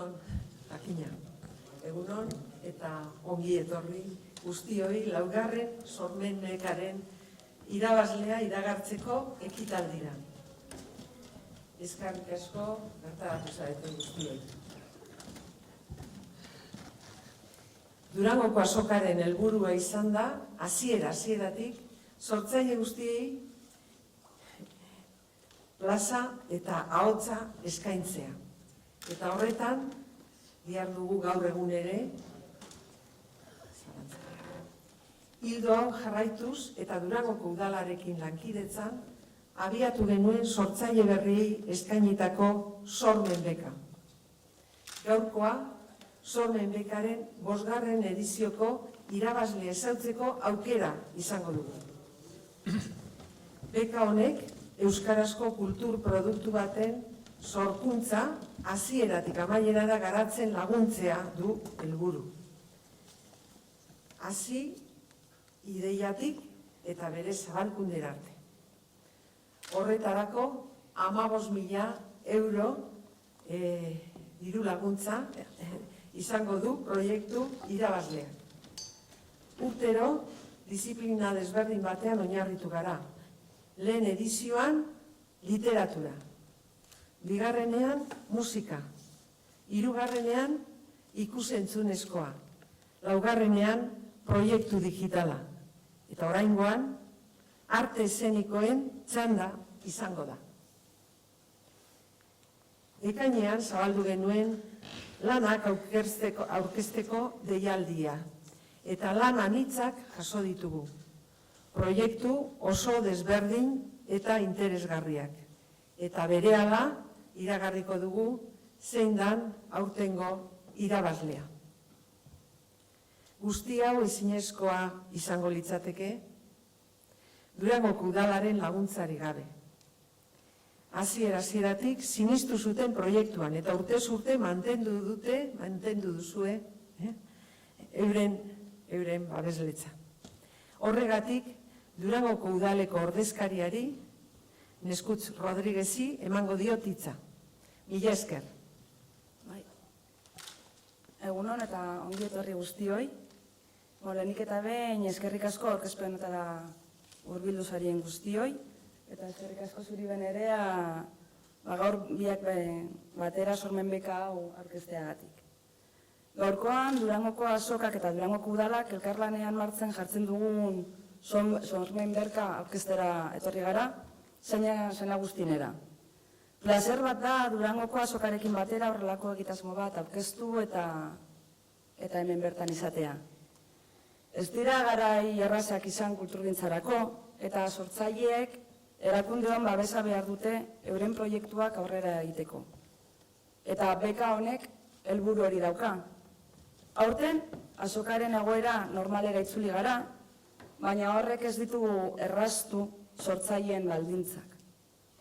Egunon, jakina. Egunon eta ongi etorri guztioi laugarren sormen mekaren irabazlea iragartzeko ekitaldira. Eskerrik asko gertaratu zarete guztioi. Durangoko azokaren helburua izan da, hasieratik, sortzaile guztiei plaza eta ahotsa eskaintzea. Eta horretan, bihar dugu gaur egun ere, ildo hau jarraituz eta Durangoko udalarekin lankidetzan, abiatu genuen sortzaile berriei eskainitako sormen beka. Gaurkoa, sormen bekaren 5. edizioko irabazle ezautzeko aukera izango dugu. Beka honek, euskarazko kultur produktu baten sorkuntza hasieratik amaierara garatzen laguntzea du helburu. Hasi ideiatik eta bere zabalkundera arte. Horretarako 15.000 euro diru laguntza izango du proiektu irabazlea. Urtero, disiplina desberdin batean oinarritu gara. Lehen edizioan, literatura. Bigarrenean, musika. Hirugarrenean, ikus-entzunezkoa. Laugarrenean, proiektu digitala. Eta oraingoan, arte eszenikoen txanda izango da. Ekainean zabaldu genuen lanak aurkezteko deialdia. Eta lan anitzak jaso ditugu. Proiektu oso desberdin eta interesgarriak. Eta berehala iragarriko dugu zein dan aurtengo irabazlea. Guzti hau ezinezkoa izango litzateke, Durangoko udalaren laguntzari gabe. Hasieratik sinestu zuten proiektuan eta urtez urte mantendu duzue euren babesletza. Horregatik, Durangoko udaleko ordezkariari, Neskutz Rodriguezi, emango diot hitza. Mila esker. Egunon eta ongi etorri guztioi. Lehenik eta behin eskerrik asko aurkezpenetara hurbildu zarien guztioi. Eta eskerrik asko zuri benerea gaur biak batera sormen beka hau aurkezteagatik. Gaurkoan Durangoko azokak eta Durangoko udalak elkarlanean martzen jartzen dugun sormen beka aurkeztera etorri gara, zeina guztinera. Plazer bat da Durangoko azokarekin batera horrelako egitasmo bat aurkeztu eta hemen bertan izatea. Ez dira garai errazak izan kulturgintzarako eta sortzaileek erakundeon babesa behar dute euren proiektuak aurrera egiteko. Eta beka honek helburu hori dauka. Aurten, azokaren egoera normalera itzuli gara, baina horrek ez ditugu erraztu sortzaileen baldintzak.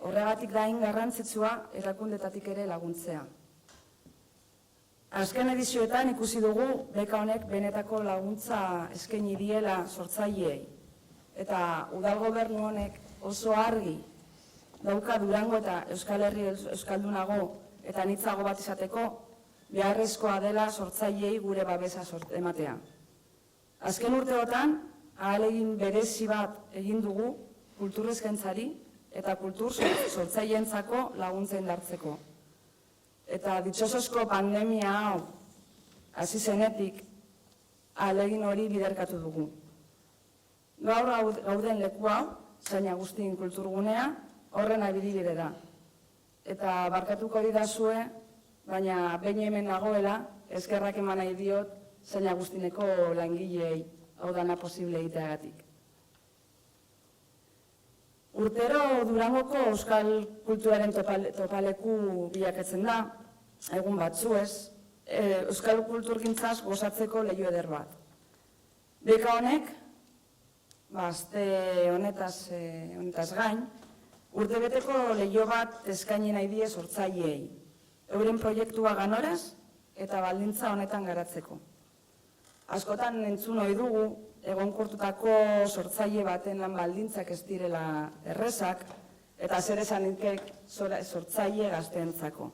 Horregatik da hain garrantzitsua erakundetatik ere laguntzea. Azken edizioetan ikusi dugu beka honek benetako laguntza eskaini diela sortzaileei. Eta udal gobernu honek oso argi dauka Durango eta Euskal Herri euskaldunago eta anitzago bat izateko beharrezkoa dela sortzaileei gure babesa ematea. Azken urteotan, ahalegin berezi bat egin dugu kultur eskaintzari eta kultur sortzaileentzako laguntza indartzeko. Eta ditxosozko pandemia hau hasi zenetik ahalegin hori biderkatu dugu. Gaur gauden leku hau, Zaina Agustin kulturgunea, horren adibide da. Eta barkatuko didazue, baina behin hemen nagoela, eskerrak eman nahi diot Zaina Agustineko langileei, hau dana posible egiteagatik. Urtero Durangoko euskal kulturaren topaleku bilakatzen da, egun batzuez, euskal kulturgintzaz gozatzeko leiho eder bat. Beka honek, aste honetaz gain, urtebeteko leiho bat eskaini nahi die sortzaileei, euren proiektua ganoraz eta baldintza honetan garatzeko. Askotan entzun ohi dugu, egonkortutako sortzaile baten lan baldintzak ez direla errezak, eta zer esanikek sortzaile gazteentzako.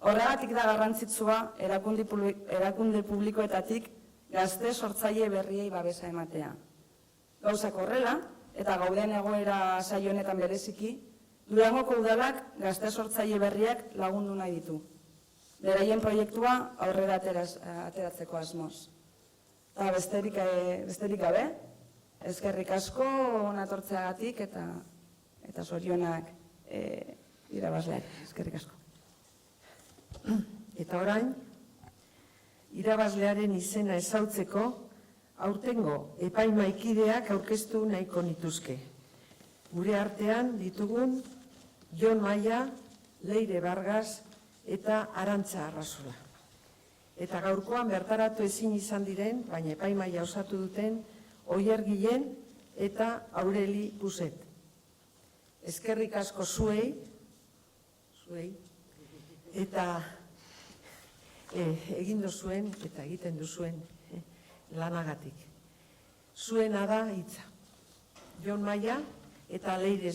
Horregatik da garrantzitsua erakunde publikoetatik gazte sortzaile berriei babesa ematea. Gauzak horrela, eta gauden egoera saio honetan bereziki, Durangoko udalak gazte sortzaile berriak lagundu nahi ditu. Beraien proiektua aurrera ateratzeko asmoz. Eta besterik gabe, eskerrik asko natortzeagatik eta zorionak irabazleak. Eskerrik asko. Eta orain, irabazlearen izena ezautzeko, aurtengo epaimaikideak aurkeztu nahiko nituzke. Gure artean ditugun Jon Maia, Leire Vargas eta Arantza Arrazola. Eta gaurkoan bertaratu ezin izan diren, baina epaimaia osatu duten, Oier Guillen eta Aureli Puset. Eskerrik asko zuei, eta egin duzuen eta egiten duzuen lanagatik. Zuena da hitza. Jon Maia eta Leire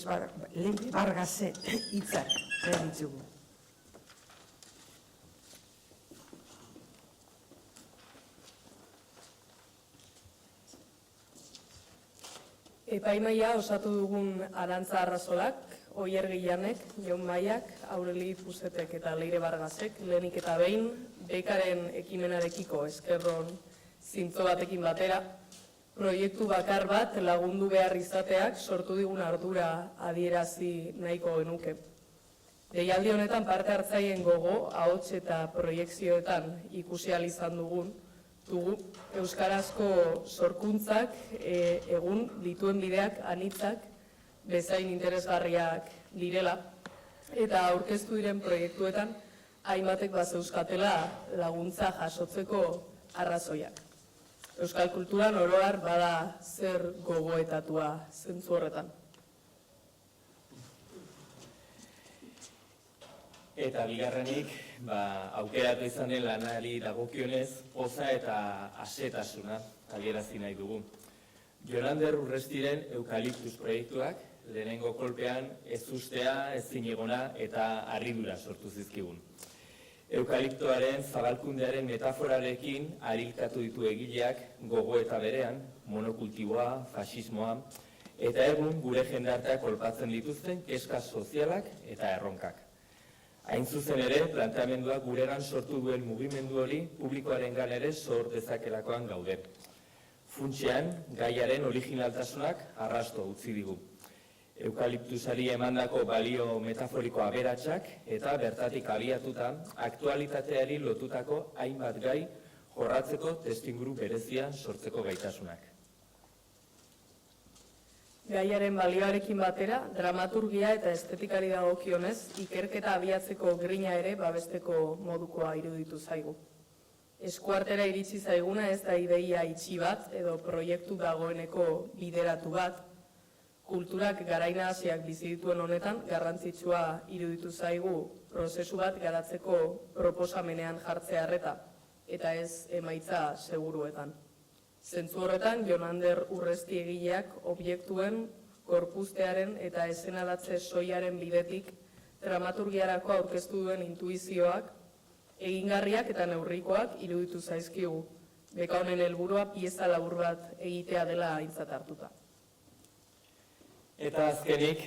Vargasen hitzak ditugu. Epaimaia osatu dugun Arantza Arrazolak, Oier Guillanek, Jon Maiak, Aureli Pusetek eta Leire Vargasek lehenik eta behin bekaren ekimenarekiko eskerron zintzo batekin batera, proiektu bakar bat lagundu behar izateak sortu digun ardura adierazi nahiko genuke. Deialdi honetan parte hartzaileen gogo, ahots eta proiekzioetan ikusi ahal izan dugu euskarazko sorkuntzak egun dituen bideak anitzak bezain interesgarriak direla eta aurkeztu diren proiektuetan hainbatek bazeuzkatela laguntza jasotzeko arrazoiak. Euskal kulturan oro har bada zer gogoetatua zentzu horretan. Eta bigarrenik, aukeratu izan den lanari dagokionez, poza eta asetasuna adierazi nahi dugu. Jonander Urrestiren eukaliptus proiektuak lehenengo kolpean ezustea, ezinegona eta harridura sortu zizkigun. Eukaliptoaren zabalkundearen metaforarekin harilkatu ditu egileak gogoeta berean, monokultiboa, fasismoa, eta egun gure jendarteak kolpatzen dituzten kezka sozialak eta erronkak. Hain zuzen ere, planteamenduak guregan sortu duen mugimendu hori publikoarengan ere sor dezakelakoan gaude. Funtsean, gaiaren originaltasunak arrasto utzi digu. Eukaliptusari emandako balio metaforiko aberatsak eta bertatik abiatuta aktualitateari lotutako hainbat gai jorratzeko testuinguru berezia sortzeko gaitasunak. Gaiaren balioarekin batera, dramaturgia eta estetikari dagokionez, ikerketa abiatzeko grina ere babesteko modukoa iruditu zaigu. Eskuartera iritsi zaiguna ez da ideia itxi bat edo proiektu dagoeneko bideratu bat, kulturak garaina hasiak bizi dituen honetan garrantzitsua iruditu zaigu prozesu bat garatzeko proposamenean jartzea harreta, eta ez emaitza seguruetan. Zentzu horretan, Jonander Urresti egileak objektuen, gorpuztearen eta eszenalatze soiaren bidetik dramaturgiarako aurkeztu duen intuizioak, egingarriak eta neurrikoak iruditu zaizkigu. Beka honen helburua pieza labur bat egitea dela aintzat hartuta. Eta azkenik,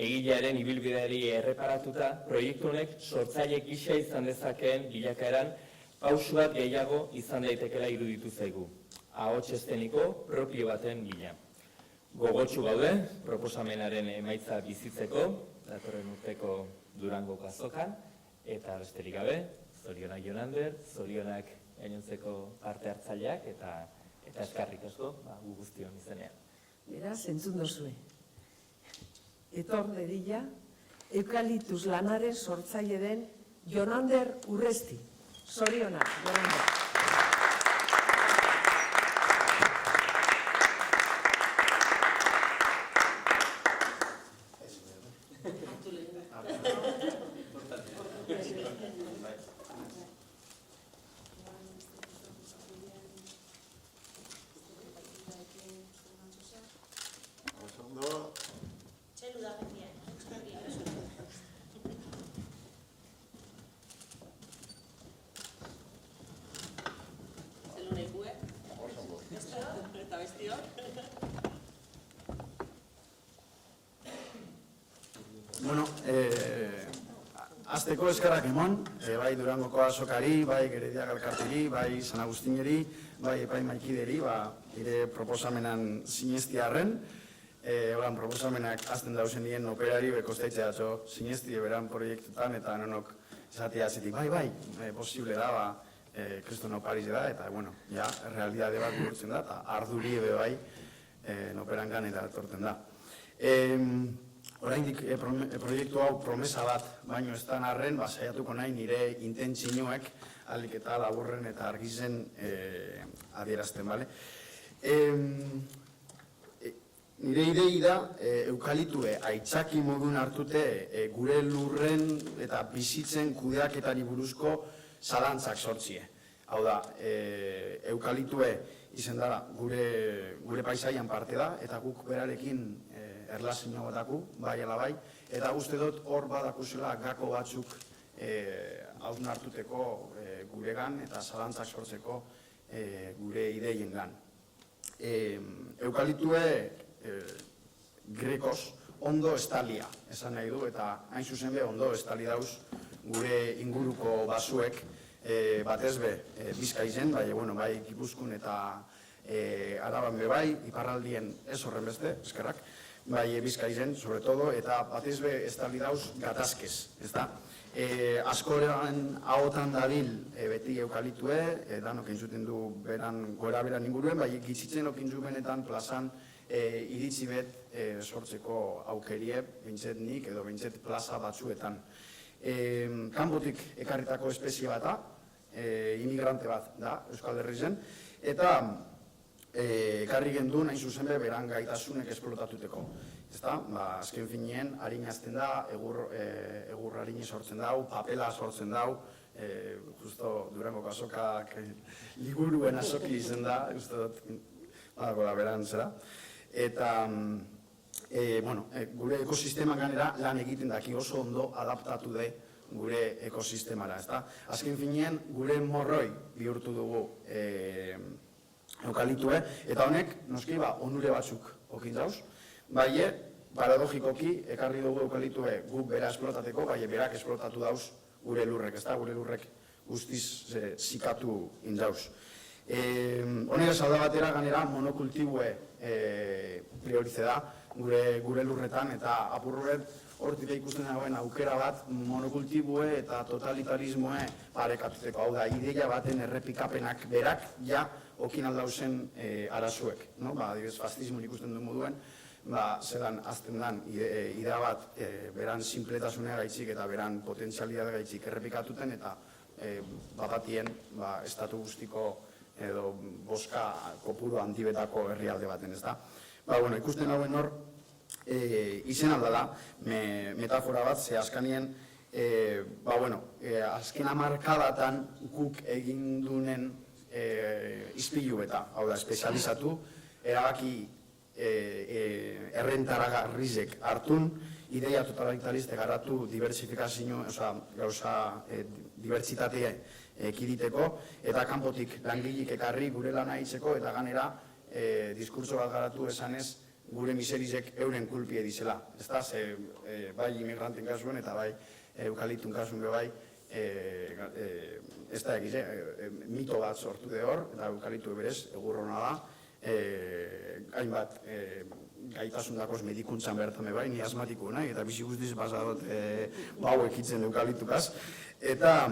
egilearen ibilbideari erreparatuta, proiektu honek sortzaile gisa izan dezakeen bilakaeran pausu bat gehiago izan daitekela iruditu zaigu. Ahots esteniko propio baten bila. Gogotsu gaude, proposamenaren emaitza bizitzeko, datorren urteko Durangoko azokan, eta besterik gabe, zorionak Jonander, zorionak gainontzeko parte hartzaileak, eta eskerrik asko, gu guztion izenean. Beraz, entzun dozue. Etor dedila, eukaliptus lanaren sortzaile den Jonander Urresti. Zorionak, Jonander. azteko eskerrak emon, bai Durangoko azokari, bai Gerediak Elkarteri, bai San Agustineri, bai epaimaikideri, ire proposamenan sinestiarren, horan proposamenak azten dauzen nien operari, bekostaitze atzo sinesti beran proiektutan, eta nonok esatia azetik, bai, posible da, kriston opariz da, eta, bueno, ja, realidade bat bihurtzen da, eta arduri ebe bai, operan ganera etorten da. Oraindik proiektu hau promesa bat baino ez dan arren, saiatuko nahi nire intentzioek ahalik eta laburren eta argizen adierazten, bale? Nire idei da, eukalitue aitzaki modun hartute gure lurren eta bizitzen kudeaketari buruzko zalantzak sortzie. Hau da, eukalitue izen dara gure paisaian parte da, eta guk berarekin erlazio bataku, bai ala bai, eta uste dut hor badakuzela gako batzuk hausn hartuteko guregan eta zalantzak sortzeko gure ideien gan. Eukalitue grekoz ondo estalia esan nahi du, eta hain zuzen be ondo estali dauz gure inguruko basuek, batez be Bizkaizen, bai Gipuzkoan eta Araban be bai, iparraldien ez horren beste, eskerrak, bai Bizkaizen, sobre todo, eta batez be estali dauz gatazkez, ez da? Askoren ahotan dabil beti eukalitue, danok entzuten du gora beran inguruen, bai gitzitzen okintzu benetan plazan iritsi bet sortzeko aukerie, bintzet nik edo bintzet plaza batzuetan. Kanpotik ekarritako espezie bat da, imigrante bat da, Euskal Herrizen, eta ekarri gendun, hain zuzen be, beran gaitasunek esplotatuteko. Azken finien, harin azten da, egur harini sortzen dau, papela sortzen dau, justo Durango azokak liburuen azoki izen da, uste dut, badagoela beran zera. Eta, gure ekosisteman ganera lan egiten daki oso ondo adaptatu de gure ekosistemara, ezta? Azken finien, gure morroi bihurtu dugu eukalitue, eta honek, noski, onure batzuk okin dauz, bai, paradogikoki, ekarri dugu eukalitue guk bera esplotateko, bai, berak esplotatu dauz gure lurrek, ezta? Gure lurrek guztiz zikatu indauz. Honera salda batera ganera monokultibue priorize da gure lurretan, eta apurruret hortik ikusten dagoen aukera bat monokultibue eta totalitarismoe parekatuteko. Hau da, ideia baten errepikapenak berak ja okin aldauzen arazuek. Adibidez, fascismoan ikusten duen moduen, zelan azten dan idea bat beran simpletasunea gaitzik eta beran potentzialidade gaitzik errepikatuten, eta batien estatu guztiko edo boska kopuru handibetako herrialde baten, ez da? Ikusten hauen hor, izen aldala, metafora bat, ze askanien, azken hamarkadatan guk egin dunen izpilu eta, hau da, espezializatu, erabaki errentaragarrizek hartun, ideia totalitariste garatu diversifikazio, gauza dibertsitatea ekiditeko, eta kanpotik langilik ekarri gure lana hitzeko, eta ganera diskurtso bat garatu esanez gure miserizek euren kulpi edizela. Ez da, bai imigranten kasuen eta bai eukalitun kasuen bai, ez da egize, mito bat sortu de hor, eta eukalitu berez, egurrona da, hainbat gaitasun dakoz medikuntzan bertame bai, ni asmatiko nahi, eta bizi guztiz bazadot bau ekitzen eukalitukaz, eta,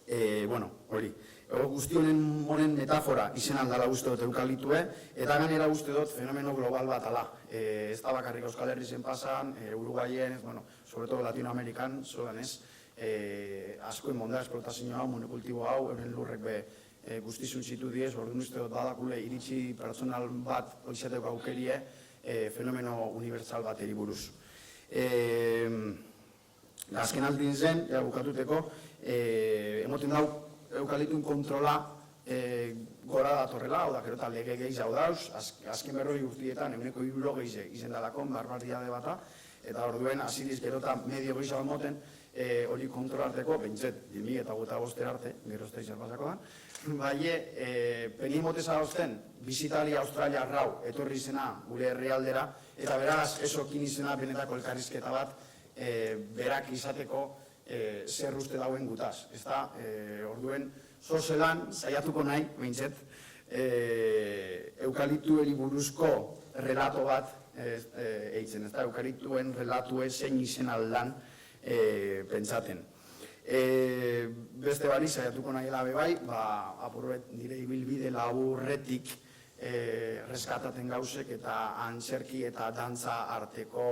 hori, guzti honen metafora izen aldala uste dut eukalitue, eta ganera uste dut fenomeno global bat ala. Ez da bakarrik Euskal Herrizen pasan, Uruguayen, sobre todo Latinoamerikan, zodan ez, askoen monda esplotazio hau, monokultibo hau, euren lurrek be guztizun zitu diez, orduan uste dut badakule iritsi pertsonal bat izateko aukerie fenomeno unibertsal bat eriburuz. Azken aldin zen, bukatuteko, emoten dau eukalitun kontrola gora datorrela, hau da, gero eta lege gehiz hau dauz, azken 40 urtietan eguneko 70 izen dalakon, barbariade bata, eta orduen aziliz gero eta medio gehiago moten hori kontrolarteko, behintzet, 2025 arte, gero ez da izan pasako da, peni moteza hozten, bizitalia Australia rau, etorri izena gure herrialdera, eta beraz, esokin izena benetako elkarrizketa bat, berak izateko zer uste dauen gutaz. Ez da, orduen, zozelan, saiatuko nahi, behintzet, eukaliptueri buruzko relato bat eitzen, ez da, eukaliptuen relatue zein izen aldan pentsaten. Beste bari, saiatuko nahi labe bai, apurbet nire ibilbide laburretik reskataten gauzek eta antzerki eta dantza arteko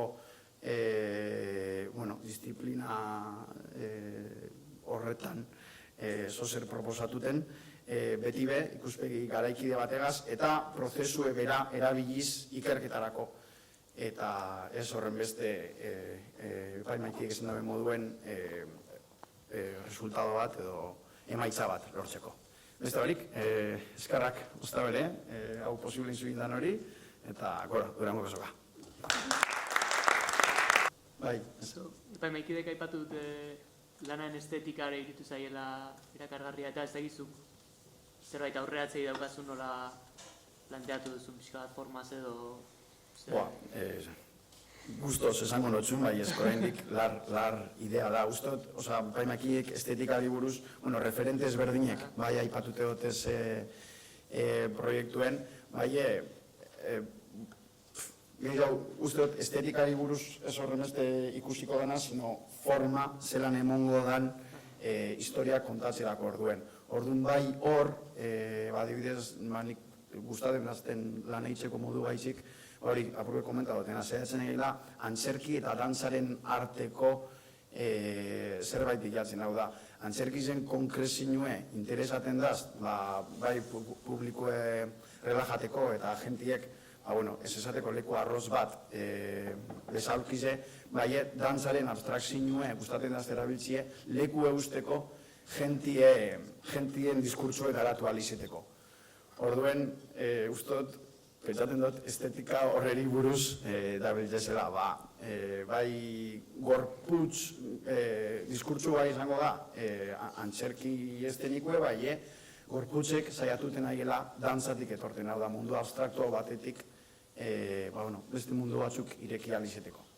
disiplina horretan zozer proposatuten, beti be, ikuspegi garaikide bategaz, eta prozesue bera erabiliz ikerketarako. Eta ez horren beste epaimaikiek esan dabe moduen resultado bat edo emaitza bat lortzeko. Beste barik, eskarrak usta bere, hau posible inzuin dan hori, eta gora, durango besoka. Bai, Epaimahikidek aipatu dute lanaren estetikare iritu zaiela erakargarria eta ez dakizu zerbait aurreratzei daukazu nola planteatu duzun pixka bat formaz edo... Gustoz esango notxun, bai eskoraindik lar idea da, ustot, oza, epaimakiek estetikari buruz, referente ezberdinek, bai aipatute dotez proiektuen, bai ustot estetikari buruz ez horren beste ikusiko dana, sino forma zelan emongo dan historia kontatzerako orduen. Ordun bai hor, adibidez, manik gustatzen azten lan eitzeko modu baizik, hori, apurbe komentadoten, azeatzen egila, antzerki eta dantzaren arteko zerbait bilatzen, hau da. Antzerkizen konkrezinue interesaten daz, bai publikoe relajateko eta agentiek, ez esateko leku arroz bat bezalkize, bai dantzaren abstrakzinue gustaten daz erabiltzie, leku eusteko gentien diskurtsue garatu alizeteko. Orduen, ustot, pentsaten dut, estetika horreri buruz dabiltzezela, bai gorputz diskurtsu bai izango da, antzerki estenikue, bai gorputzek saiatuten aiela dantzatik etorten, hau da mundu abstraktu batetik, beste mundu batzuk ireki alizeteko.